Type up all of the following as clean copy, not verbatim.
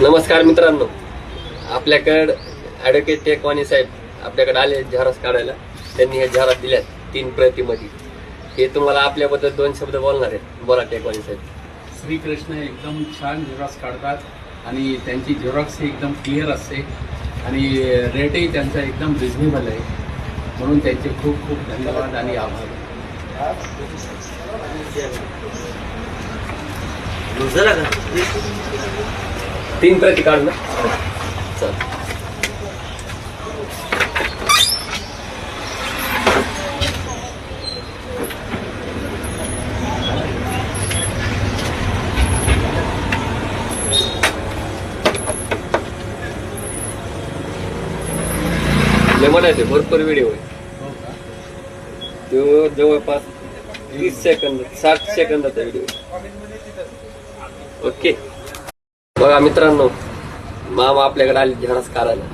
नमस्कार मित्रांनो, आपल्याकडे ॲडव्होकेट टेकवानी साहेब आपल्याकडे आले झेरॉक्स काढायला. त्यांनी हे झेरॉक्स दिल्यात 3 प्रतिमध्ये. हे तुम्हाला आपल्याबद्दल 2 शब्द बोलणार आहेत. बोला टेकवानी साहेब. श्रीकृष्ण एकदम छान झेरॉक्स काढतात आणि त्यांची झेरॉक्स ही एकदम क्लिअर असते आणि रेटही त्यांचा एकदम रिजनेबल आहे, म्हणून त्यांचे खूप खूप धन्यवाद आणि आभार. 3 प्रति काढ ना. चल. म्हणायचे भरपूर व्हिडिओ आहे. तो जवळपास 30 सेकंद 60 सेकंदाचा व्हिडिओ. ओके. बघा मित्रांनो, मामा आपल्याकडे आले झेरॉक्स काढायला.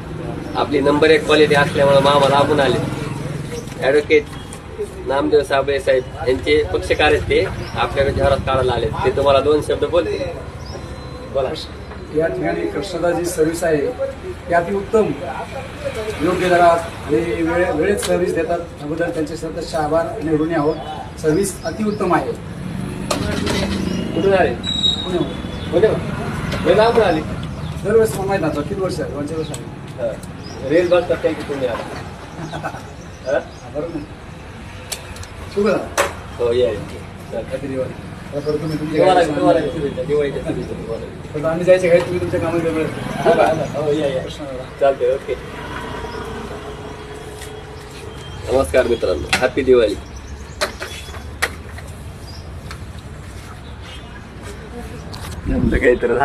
आपली नंबर 1 क्वालिटी असल्यामुळे मामा लांबून आले. ॲडव्होकेट नामदेव साबळे साहेब यांचे पक्षकार आहेत. ते आपल्याकडे झेरॉक्स काढायला आले. ते तुम्हाला 2 शब्द बोलते. बोला. या ठिकाणी कृष्णदाची सर्व्हिस आहे ती अति उत्तम, योग्य दरात आणि वेळेत सर्व्हिस देतात. त्याबद्दल त्यांचे सततचे आभार आणि ऋणी आहोत. सर्व्हिस अतिउत्तम आहे. कुठून आले? पुणे लांबून आले. दरवेळेस मला माहीत नव्हतं. किती वर्ष आहे? 2 वर्ष आहे. रेल बस करता की तुम्ही आला? बरोबर नाही. शुभ झाला. हो या. परत तुम्ही तुमच्या तुम्हाला गाडीत दिवाळीच्या शुभेच्छा तुम्हाला. परत आम्ही जायचे घरी, तुम्ही तुमच्या कामात वेगळं. हो या. चालतंय. ओके. नमस्कार मित्रांनो, हॅपी दिवाळी. काहीतरी झालं.